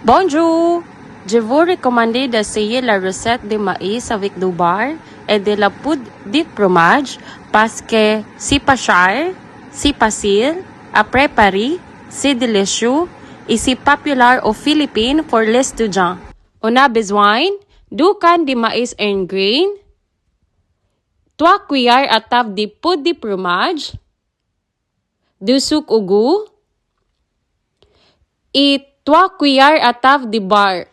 Bonjour! Je vous recommande d'essayer la recette de maïs avec du beurre et de la poudre de fromage parce que c'est pas cher, c'est facile à préparer, c'est délicieux et c'est populaire aux Philippines pour les étudiants. On a besoin d'un can de maïs en grain, 3 cuillères à table de poudre de fromage, 2 sucre au goût et 3 cuillères à table de beurre.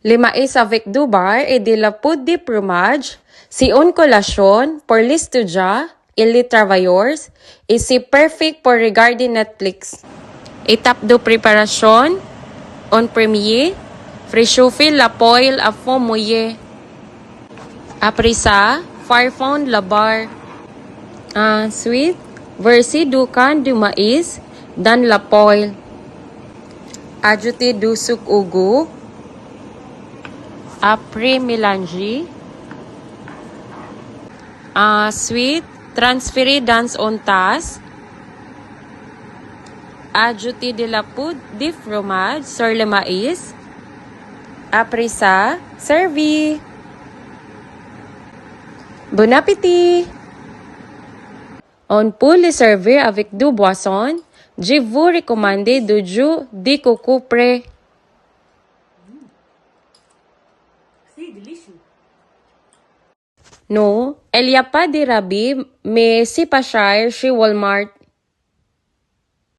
Le maïs avec du beurre et de la poudre de fromage, c'est une collation pour les étudiants et les travailleurs et c'est parfait pour regarder Netflix. Étape de préparation. En premier, réchauffer la poêle à fond mouillé. Après ça, faire fondre la beurre. Ensuite, verser du can de maïs dans la poêle. Ajouter du sucre au goût. Après mélanger. Ensuite, transférer dans une tasse. Ajouter de la poudre de fromage sur le maïs. Après ça, servir. Bon appétit! On peut le servir avec deux boissons. Je vous recommande du jus de coco frais. C'est délicieux. Non, il n'y a pas de rabais, mais c'est pas cher chez Walmart.